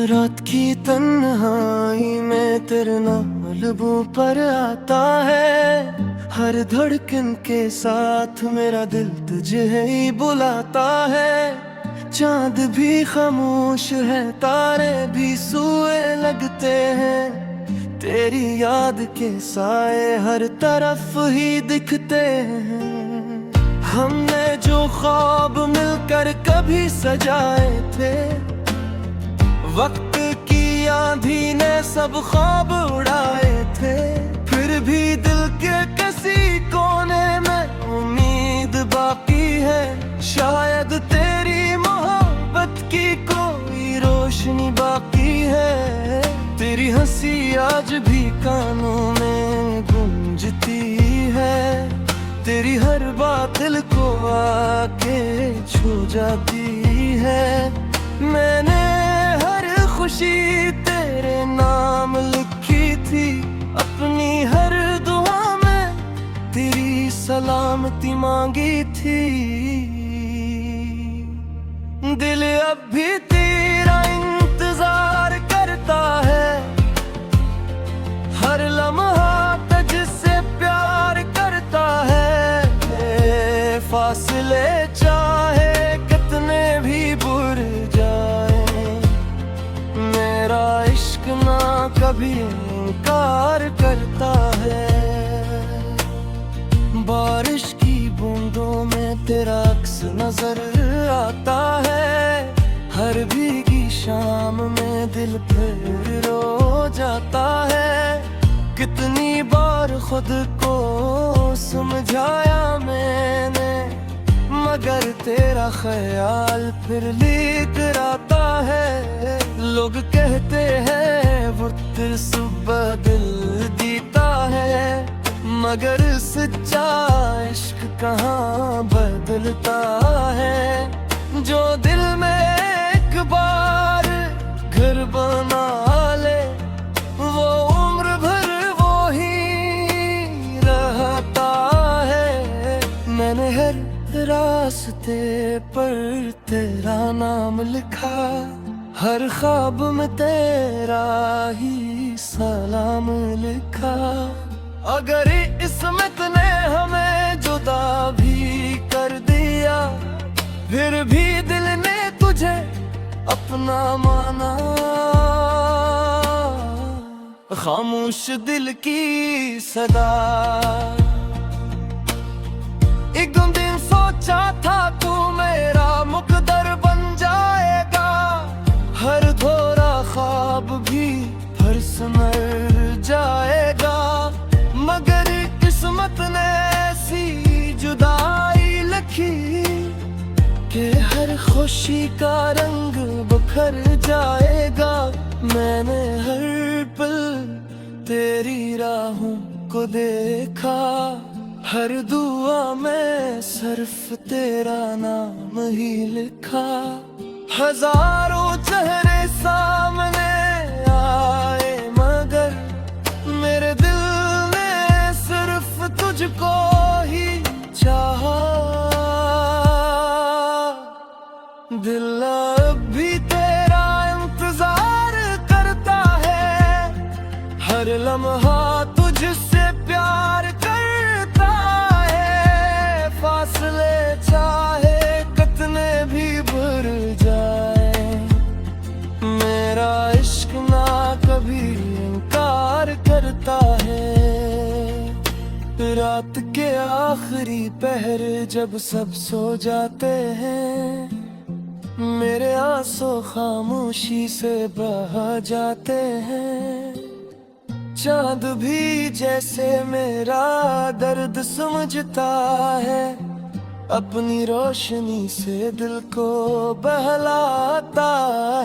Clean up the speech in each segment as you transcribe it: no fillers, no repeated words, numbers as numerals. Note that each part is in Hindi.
रात की तन्हाई में तेरे नाम लबों पर आता है। हर धड़कन के साथ मेरा दिल तुझे ही बुलाता है। चांद भी खामोश है, तारे भी सूए लगते हैं। तेरी याद के साए हर तरफ ही दिखते हैं। हमने जो ख्वाब मिलकर कभी सजाए थे, वक्त की आंधी ने सब ख्वाब उड़ाए थे। फिर भी दिल के किसी कोने में उम्मीद बाकी है। शायद तेरी मोहब्बत की कोई रोशनी बाकी है। तेरी हंसी आज भी कानों में गूंजती है। तेरी हर बात दिल को आके छू जाती है। मैंने हर खुशी तेरे नाम लिखी थी, अपनी हर दुआ में तेरी सलामती मांगी थी। दिल अब भी तेरा इंतजार करता है, हर लम्हा तुझसे प्यार करता है। फासले चाहे कितने भी बुर जाए, मेरा इश्क ना कभी इनकार करता है। बारिश की बूंदों में तेरा अक्स नजर आता है। हर भीगी शाम में दिल फिर रो जाता है। कितनी बार खुद को समझाया मैंने, मगर तेरा ख्याल फिर लेकर आता है। लोग कहते हैं वक्त सुबह दिल जीता है, मगर सच्चा इश्क कहाँ बदलता है। जो दिल में एक बार घर बना ले, वो उम्र भर वो ही रहता है। मैंने हर रास्ते पर तेरा नाम लिखा, हर ख्वाब में तेरा ही सलाम लिखा। अगर किस्मत ने हमें जुदा भी कर दिया, फिर भी दिल ने तुझे अपना माना। खामोश दिल की सदा, एक दिन सोचा था तू मेरा मुकद्दर बन जाएगा। हर धोरा ख्वाब भी फिर संवर जाएगा, मगर किस्मत ने ऐसी जुदाई लिखी कि हर खुशी का रंग बिखर जाएगा। मैंने हर पल तेरी राहों को देखा, हर दुआ में सिर्फ तेरा नाम ही लिखा। हजारों चेहरे सामने आए, मगर मेरे दिल ने सिर्फ तुझको ही चाहा। दिल अब भी तेरा इंतजार करता है, हर लम्हा तुझसे प्यार करता है। फासले चाहे कितने भी भर जाए, मेरा इश्क ना कभी इनकार करता है। रात के आखिरी पहर जब सब सो जाते हैं, मेरे आंसू खामोशी से बहा जाते हैं। चांद भी जैसे मेरा दर्द समझता है, अपनी रोशनी से दिल को बहलाता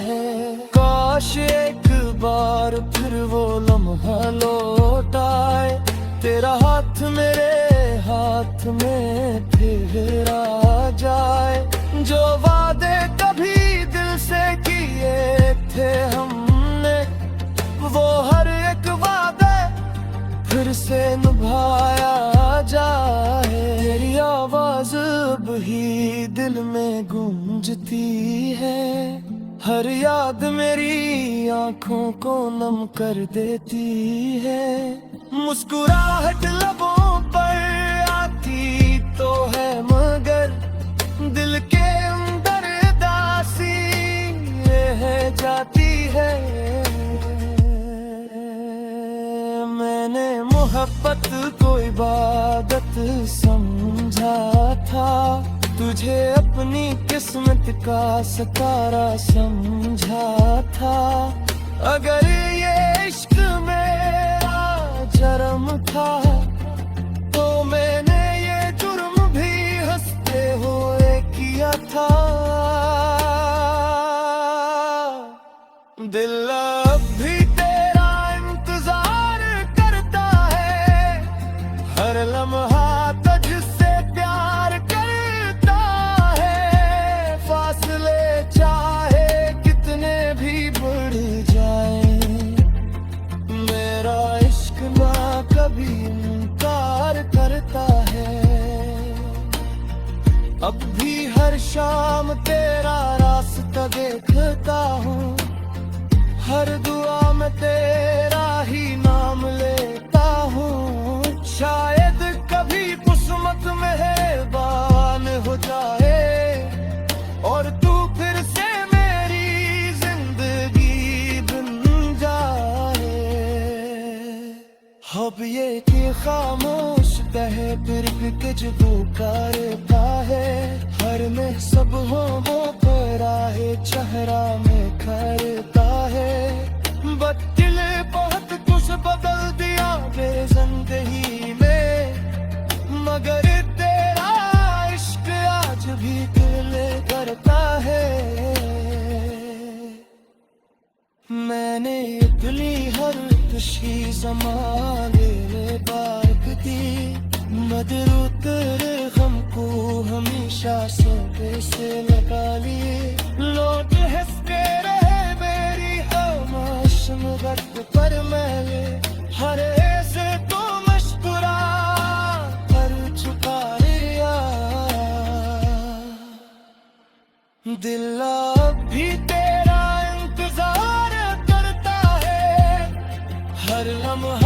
है। काश एक बार फिर वो लम्हा लौट आए, तेरा हाथ मेरे हाथ में फिर आ जाए। जो वादे कभी दिल से किए थे हमने, वो हर एक वादे फिर से निभाया जाए। तेरी आवाज अब ही दिल में गूंजती है, हर याद मेरी आंखों को नम कर देती है। मुस्कुराहट लबों पर आती तो है मगर दिल के अंदर दासी रह जाती है। मैंने मोहब्बत को इबादत समझा था, तुझे अपनी किस्मत का सितारा समझा था। अगर ये इश्क मेरा जरम था तो मैंने ये जुर्म भी हंसते हुए किया था। दिल अब भी तेरा इंतजार करता है, हर लम्हा तुझसे प्यार करता है। फासले चाहे कितने भी बढ़ जाए, मेरा इश्क ना कभी इनकार करता है। अब भी हर शाम तेरा रास्ता देखता हूँ, हर दुआ में तेरा ही नाम लेता हूँ। शायद कभी किस्मत मेहरबान हो जाए और तू फिर से मेरी जिंदगी बन जाए। अब ये कि खामोश कहे फिर भी कुछ पुकारता है, हर में सब होमों पर आए चेहरा में खरता है। दिल बहुत कुछ बदल दिया मेरे जिंदगी में, मगर तेरा इश्क आज भी दिल करता है। मैंने इतनी हर खुशी संभाले बाग दी, मदरू तेरे गम को हमेशा सोते से लगा लिए। लौट हंस के रहे मेरी वक्त पर मैले, हर ऐसे तो मुस्कुरा कर चुका रिया। दिल अब भी तेरा इंतजार करता है, हर लम्हा